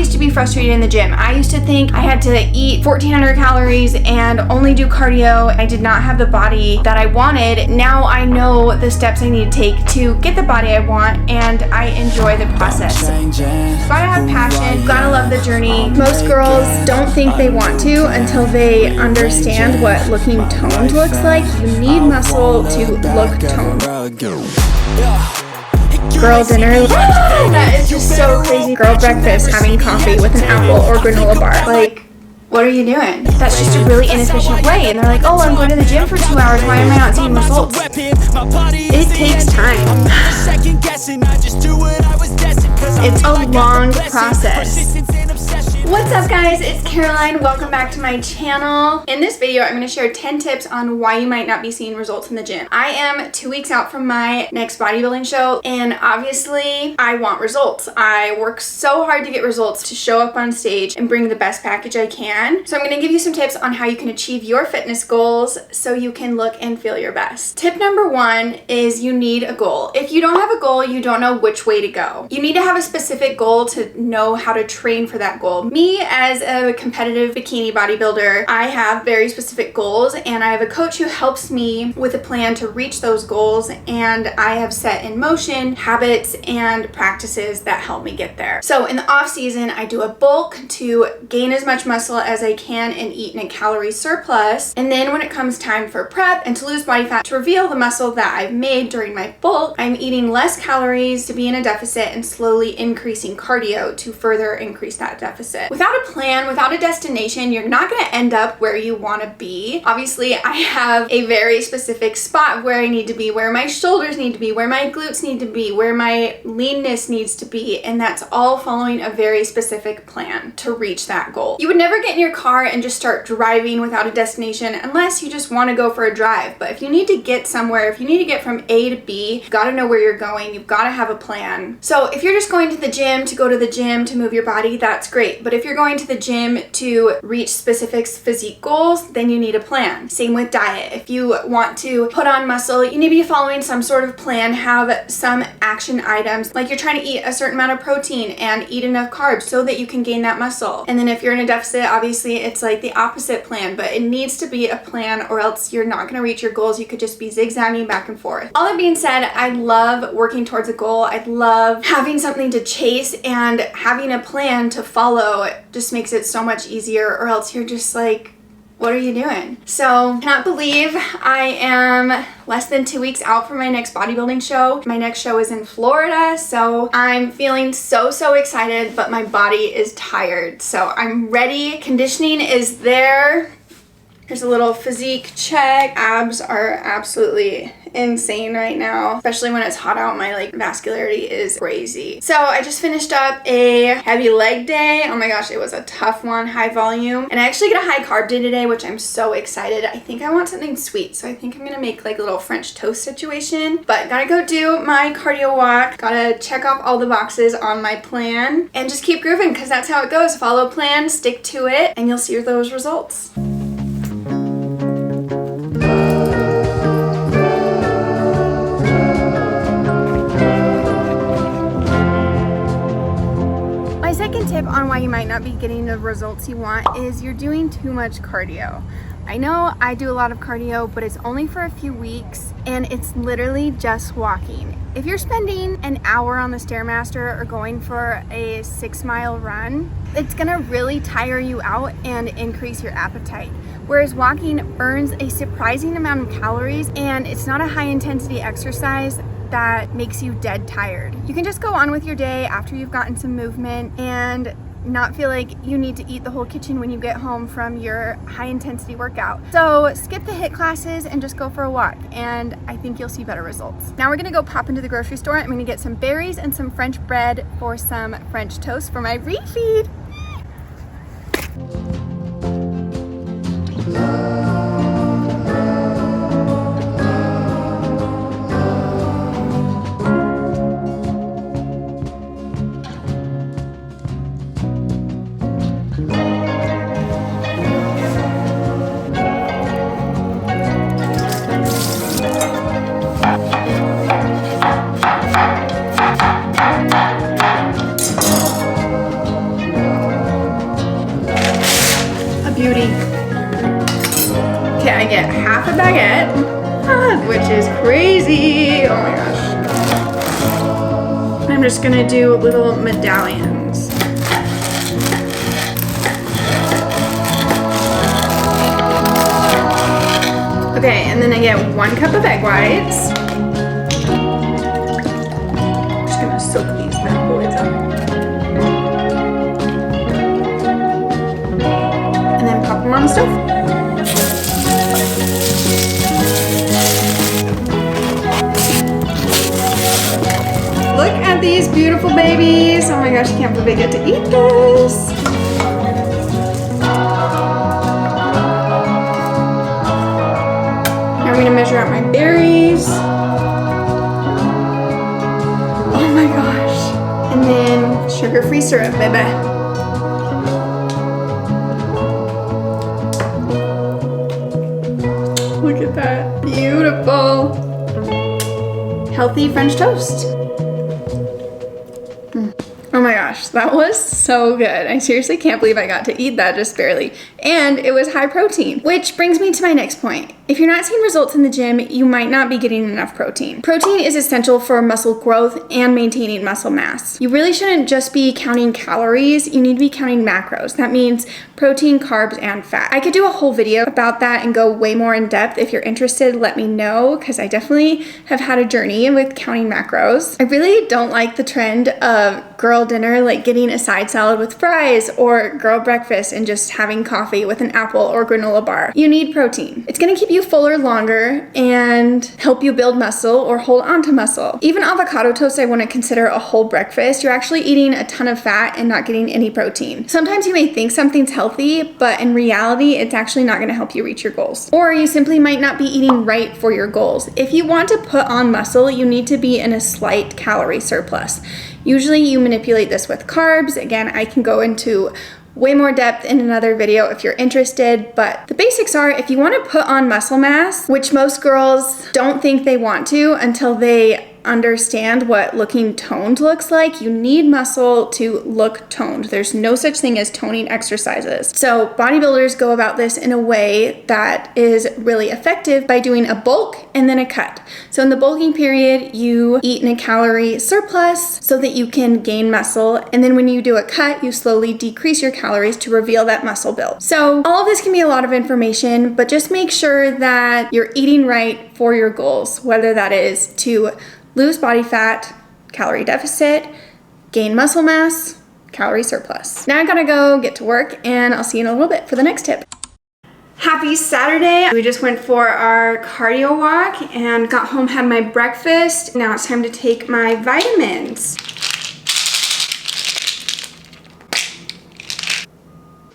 used to be frustrated in the gym. I used to think I had to eat 1,400 calories and only do cardio. I did not have the body that I wanted. Now I know the steps I need to take to get the body I want, and I enjoy the process. Gotta have passion, gotta love the journey. Most girls don't think they want to until they understand what looking toned looks like. You need muscle to look toned. Girl dinner. That is just so crazy. Girl breakfast, having coffee with an apple or granola bar. Like, what are you doing? That's just a really inefficient way. And they're like, oh, I'm going to the gym for 2 hours. Why am I not seeing results? It takes time. It's a long process. What's up, guys? It's Caroline. Welcome back to my channel. In this video, I'm going to share 10 tips on why you might not be seeing results in the gym. I am 2 weeks out from my next bodybuilding show, and obviously I want results. I work so hard to get results, to show up on stage and bring the best package I can. So I'm going to give you some tips on how you can achieve your fitness goals so you can look and feel your best. Tip number 1 is you need a goal. If you don't have a goal, you don't know which way to go. You need to have a specific goal to know how to train for that goal. Me, as a competitive bikini bodybuilder, I have very specific goals, and I have a coach who helps me with a plan to reach those goals, and I have set in motion habits and practices that help me get there. So in the off season, I do a bulk to gain as much muscle as I can and eat in a calorie surplus. And then when it comes time for prep and to lose body fat to reveal the muscle that I've made during my bulk, I'm eating less calories to be in a deficit and slowly increasing cardio to further increase that deficit. Without a plan, without a destination, you're not going to end up where you want to be. Obviously, I have a very specific spot where I need to be, where my shoulders need to be, where my glutes need to be, where my leanness needs to be, and that's all following a very specific plan to reach that goal. You would never get in your car and just start driving without a destination unless you just want to go for a drive. But if you need to get somewhere, if you need to get from A to B, you've got to know where you're going. You've got to have a plan. So if you're just going to the gym to go to the gym to move your body, that's great. But if you're going to the gym to reach specific physique goals, then you need a plan. Same with diet. If you want to put on muscle, you need to be following some sort of plan, have some action items, like you're trying to eat a certain amount of protein and eat enough carbs so that you can gain that muscle. And then if you're in a deficit, obviously it's like the opposite plan, but it needs to be a plan or else you're not going to reach your goals. You could just be zigzagging back and forth. All that being said, I love working towards a goal. I love having something to chase, and having a plan to follow just makes it so much easier, or else you're just like, what are you doing? So, cannot believe I am less than 2 weeks out from my next bodybuilding show. My next show is in Florida, so I'm feeling so excited, but my body is tired. So I'm ready. Conditioning is there. Here's a little physique check. Abs are absolutely insane right now, especially when it's hot out. My vascularity is crazy. So I just finished up a heavy leg day. Oh my gosh, it was a tough one, high volume. And I actually get a high carb day today, which I'm so excited. I think I want something sweet, so I think I'm gonna make like a little French toast situation. But gotta go do my cardio walk, gotta check off all the boxes on my plan, and just keep grooving, because that's how it goes. Follow plan, stick to it, and you'll see those results. Tip on why you might not be getting the results you want is you're doing too much cardio. I know I do a lot of cardio, but it's only for a few weeks, and it's literally just walking. If you're spending an hour on the Stairmaster or going for a 6-mile run, it's gonna really tire you out and increase your appetite. Whereas walking burns a surprising amount of calories, and it's not a high intensity exercise that makes you dead tired. You can just go on with your day after you've gotten some movement and not feel like you need to eat the whole kitchen when you get home from your high intensity workout. So skip the HIIT classes and just go for a walk, and I think you'll see better results. Now we're gonna go pop into the grocery store. I'm gonna get some berries and some French bread for some French toast for my refeed. beauty. Okay, I get half a baguette, which is crazy. Oh my gosh. I'm just gonna do little medallions. Okay, and then I get 1 cup of egg whites. I'm just gonna soak these bad boys up. And then pop them on the stove. Look at these beautiful babies. Oh my gosh, I can't believe I get to eat this. I'm gonna measure out my berries. Oh my gosh. And then sugar-free syrup, baby. Look at that. Beautiful. Healthy French toast. Oh my gosh, that was so good. I seriously can't believe I got to eat that just barely. And it was high protein, which brings me to my next point. If you're not seeing results in the gym, you might not be getting enough protein. Protein is essential for muscle growth and maintaining muscle mass. You really shouldn't just be counting calories, you need to be counting macros. That means protein, carbs, and fat. I could do a whole video about that and go way more in depth. If you're interested, let me know, because I definitely have had a journey with counting macros. I really don't like the trend of girl dinner, like getting a side salad with fries, or girl breakfast and just having coffee with an apple or granola bar. You need protein. It's gonna keep you fuller longer and help you build muscle or hold on to muscle. Even avocado toast I wouldn't consider a whole breakfast. You're actually eating a ton of fat and not getting any protein. Sometimes you may think something's healthy, but in reality, it's actually not gonna help you reach your goals. Or you simply might not be eating right for your goals. If you want to put on muscle, you need to be in a slight calorie surplus. Usually you manipulate this with carbs. Again, I can go into way more depth in another video if you're interested, but the basics are, if you want to put on muscle mass, which most girls don't think they want to until they understand what looking toned looks like, you need muscle to look toned. There's no such thing as toning exercises. So bodybuilders go about this in a way that is really effective by doing a bulk and then a cut. So in the bulking period, you eat in a calorie surplus so that you can gain muscle. And then when you do a cut, you slowly decrease your calories to reveal that muscle build. So all of this can be a lot of information, but just make sure that you're eating right for your goals, whether that is to lose body fat, calorie deficit, gain muscle mass, calorie surplus. Now I gotta go get to work, and I'll see you in a little bit for the next tip. Happy Saturday. We just went for our cardio walk and got home, had my breakfast. Now it's time to take my vitamins.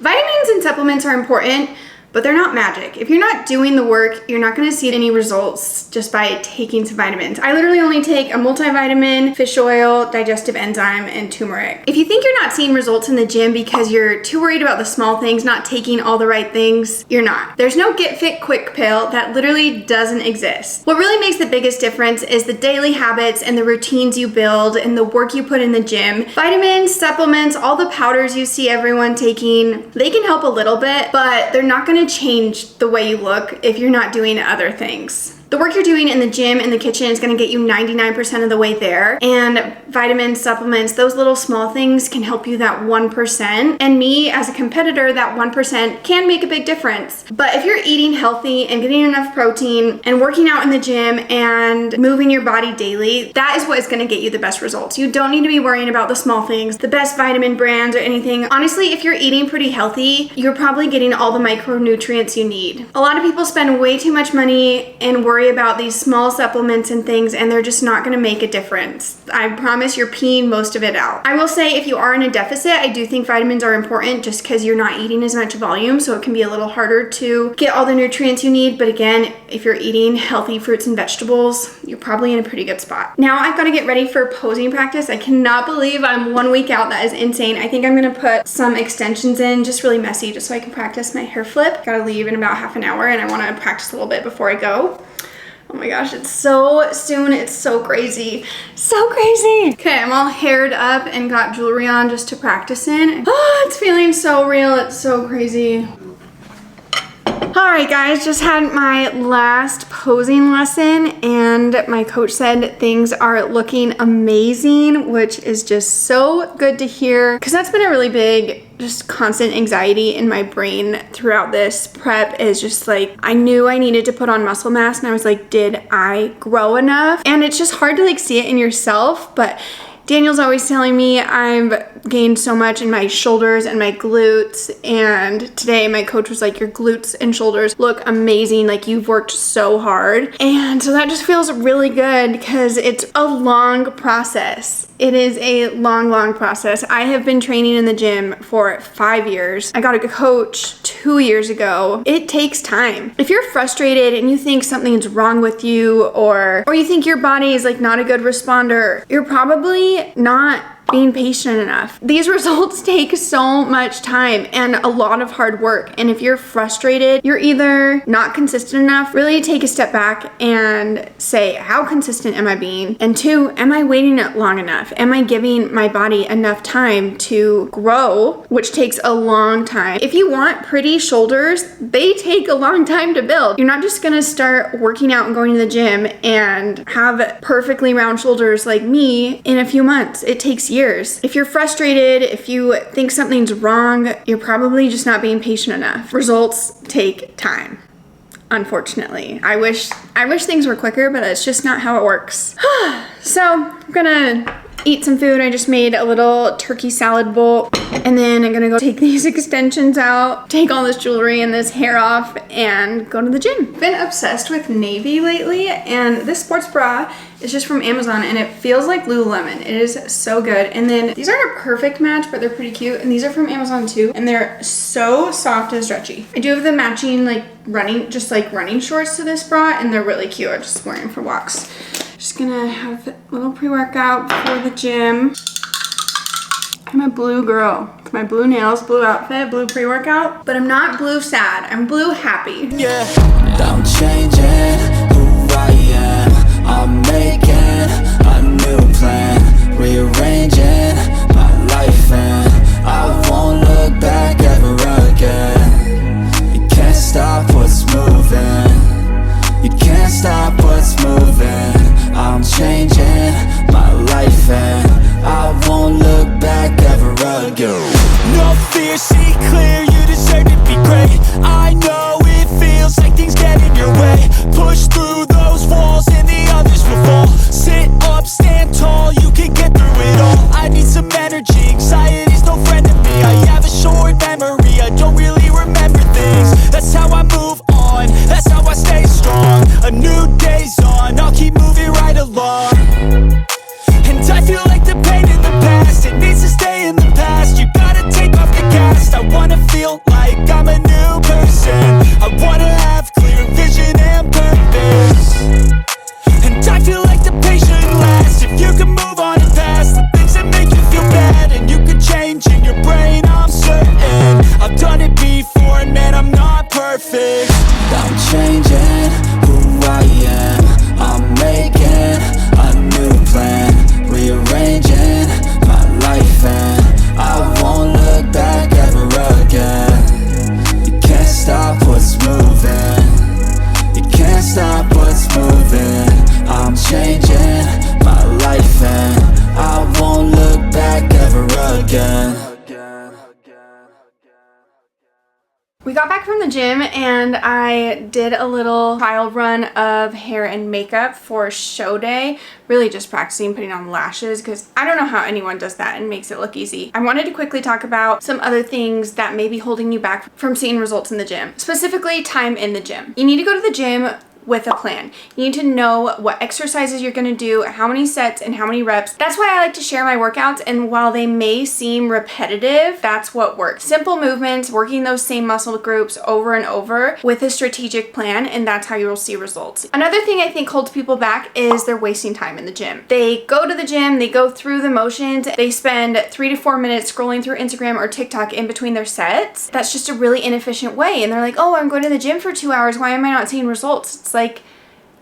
Vitamins and supplements are important, but they're not magic. If you're not doing the work, you're not gonna see any results just by taking some vitamins. I literally only take a multivitamin, fish oil, digestive enzyme, and turmeric. If you think you're not seeing results in the gym because you're too worried about the small things, not taking all the right things, you're not. There's no get fit quick pill. That literally doesn't exist. What really makes the biggest difference is the daily habits and the routines you build and the work you put in the gym. Vitamins, supplements, all the powders you see everyone taking, they can help a little bit, but they're not gonna change the way you look if you're not doing other things. The work you're doing in the gym, in the kitchen, is gonna get you 99% of the way there. And vitamins, supplements, those little small things can help you that 1%. And me, as a competitor, that 1% can make a big difference. But if you're eating healthy and getting enough protein and working out in the gym and moving your body daily, that is what is gonna get you the best results. You don't need to be worrying about the small things, the best vitamin brands or anything. Honestly, if you're eating pretty healthy, you're probably getting all the micronutrients you need. A lot of people spend way too much money and worry about these small supplements and things, and they're just not gonna make a difference. I promise you're peeing most of it out. I will say, if you are in a deficit, I do think vitamins are important just because you're not eating as much volume, so it can be a little harder to get all the nutrients you need. But again, if you're eating healthy fruits and vegetables, you're probably in a pretty good spot. Now I've got to get ready for posing practice. I cannot believe I'm 1 week out. That is insane. I think I'm gonna put some extensions in, just really messy, just so I can practice my hair flip. Gotta leave in about half an hour, and I wanna practice a little bit before I go. Oh my gosh, it's so soon. It's so crazy. So crazy. Okay, I'm all haired up and got jewelry on just to practice in. Oh, it's feeling so real. It's so crazy. Alright guys, just had my last posing lesson and my coach said things are looking amazing, which is just so good to hear because that's been a really big just constant anxiety in my brain throughout this prep. Is just like, I knew I needed to put on muscle mass and I was like, did I grow enough? And it's just hard to like see it in yourself, but Daniel's always telling me I've gained so much in my shoulders and my glutes, and today my coach was like, your glutes and shoulders look amazing, like you've worked so hard. And so that just feels really good because it's a long process. It is a long process. I have been training in the gym for 5 years. I got a coach 2 years ago. It takes time. If you're frustrated and you think something's wrong with you, or you think your body is like not a good responder, you're probably not being patient enough. These results take so much time and a lot of hard work. And if you're frustrated, you're either not consistent enough, really take a step back and say, how consistent am I being? And 2, am I waiting long enough? Am I giving my body enough time to grow, which takes a long time? If you want pretty shoulders, they take a long time to build. You're not just gonna start working out and going to the gym and have perfectly round shoulders like me in a few months. It takes years. If you're frustrated, if you think something's wrong, you're probably just not being patient enough. Results take time. Unfortunately. I wish things were quicker, but it's just not how it works. So I'm gonna eat some food. I just made a little turkey salad bowl, and then I'm gonna go take these extensions out, take all this jewelry and this hair off, and go to the gym. Been obsessed with navy lately, and this sports bra is just from Amazon and it feels like Lululemon. It is so good. And then these aren't a perfect match, but they're pretty cute, and these are from Amazon too, and they're so soft and stretchy. I do have the matching like running shorts to this bra, and they're really cute. I'm just wearing for walks. Just gonna have a little pre-workout before the gym. I'm a blue girl. My blue nails, blue outfit, blue pre-workout. But I'm not blue sad, I'm blue happy. Yeah, I'm changing who I am. I'm making a new plan, rearranging my life, and I won't look back ever again. You can't stop what's moving. You can't stop what's moving. I'm changing my life and I won't look back ever again. No fear, see clear, you deserve to be great. I know it feels like things get in your way. Push through those walls and the others will fall. Sit up, stand tall, you can get through it all. I need some energy, anxiety's no friend to me. I have a short memory, I don't really remember things. That's how I move on, that's how I stay strong. A new day's on, I'll keep moving right along. And I feel like the pain in the past, it needs to stay in the past. You gotta take off the cast. I wanna feel like I'm a new person. I wanna have clear vision and purpose. And I feel like the pain shouldn't last. If you can move on and past the things that make you feel bad, and you can change in your brain, I'm certain. I've done it before and man, I'm not perfect. I'm changing who I am. I'm making a new plan, rearranging my life, and I won't look back ever again. You can't stop what's moving. You can't stop what's moving. I'm changing my life and I won't look back ever again. We got back from the gym and I did a little trial run of hair and makeup for show day. Really just practicing putting on lashes because I don't know how anyone does that and makes it look easy. I wanted to quickly talk about some other things that may be holding you back from seeing results in the gym. Specifically, time in the gym. You need to go to the gym with a plan. You need to know what exercises you're gonna do, how many sets and how many reps. That's why I like to share my workouts, and while they may seem repetitive, that's what works. Simple movements, working those same muscle groups over and over with a strategic plan, and that's how you will see results. Another thing I think holds people back is they're wasting time in the gym. They go to the gym, they go through the motions, they spend 3 to 4 minutes scrolling through Instagram or TikTok in between their sets. That's just a really inefficient way, and they're like, oh, I'm going to the gym for 2 hours, why am I not seeing results? It's like,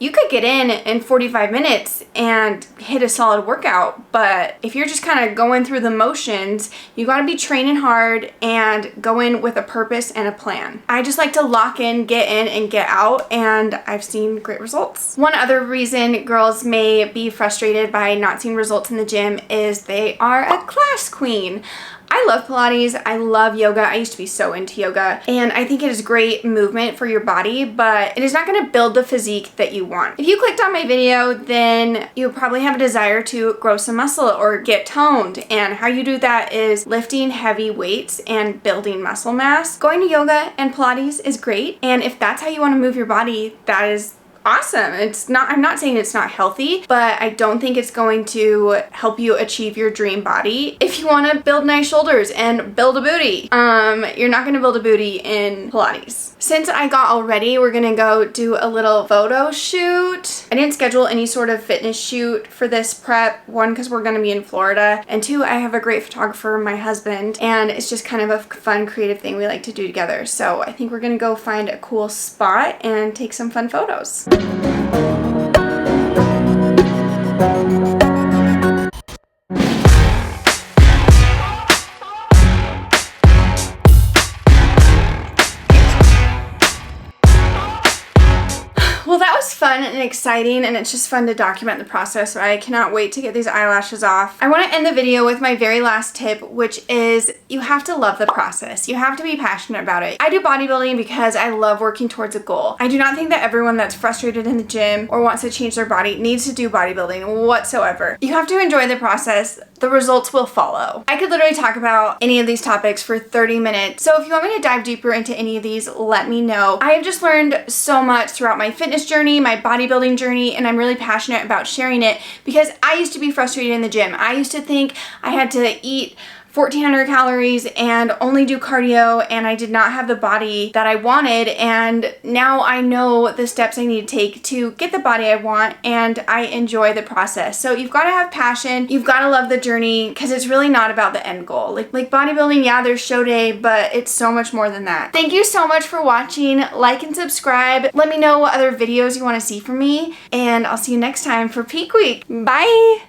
You could get in 45 minutes and hit a solid workout, but if you're just kind of going through the motions, you got to be training hard and go in with a purpose and a plan. I just like to lock in, get in, and get out, and I've seen great results. One other reason girls may be frustrated by not seeing results in the gym is they are a class queen. I love Pilates, I love yoga, I used to be so into yoga, and I think it is great movement for your body, but it is not going to build the physique that you want. If you clicked on my video, then you probably have a desire to grow some muscle or get toned, and how you do that is lifting heavy weights and building muscle mass. Going to yoga and Pilates is great, and if that's how you want to move your body, that is awesome. I'm not saying it's not healthy, but I don't think it's going to help you achieve your dream body. If you want to build nice shoulders and build a booty, you're not going to build a booty in Pilates. Since I got all ready, we're going to go do a little photo shoot. I didn't schedule any sort of fitness shoot for this prep. One, because we're going to be in Florida, and two, I have a great photographer, my husband, and it's just kind of a fun, creative thing we like to do together. So I think we're going to go find a cool spot and take some fun photos. Well, that was fun and exciting, and it's just fun to document the process, so I cannot wait to get these eyelashes off. I want to end the video with my very last tip, which is you have to love the process. You have to be passionate about it. I do bodybuilding because I love working towards a goal. I do not think that everyone that's frustrated in the gym or wants to change their body needs to do bodybuilding whatsoever. You have to enjoy the process. The results will follow. I could literally talk about any of these topics for 30 minutes, so if you want me to dive deeper into any of these, let me know. I have just learned so much throughout my fitness journey, my bodybuilding journey, and I'm really passionate about sharing it because I used to be frustrated in the gym. I used to think I had to eat 1,400 calories and only do cardio, and I did not have the body that I wanted, and now I know the steps I need to take to get the body I want, and I enjoy the process. So you've got to have passion, you've got to love the journey, because it's really not about the end goal. Like bodybuilding, yeah, there's show day, but it's so much more than that. Thank you so much for watching. Like and subscribe. Let me know what other videos you want to see from me, and I'll see you next time for Peak Week. Bye!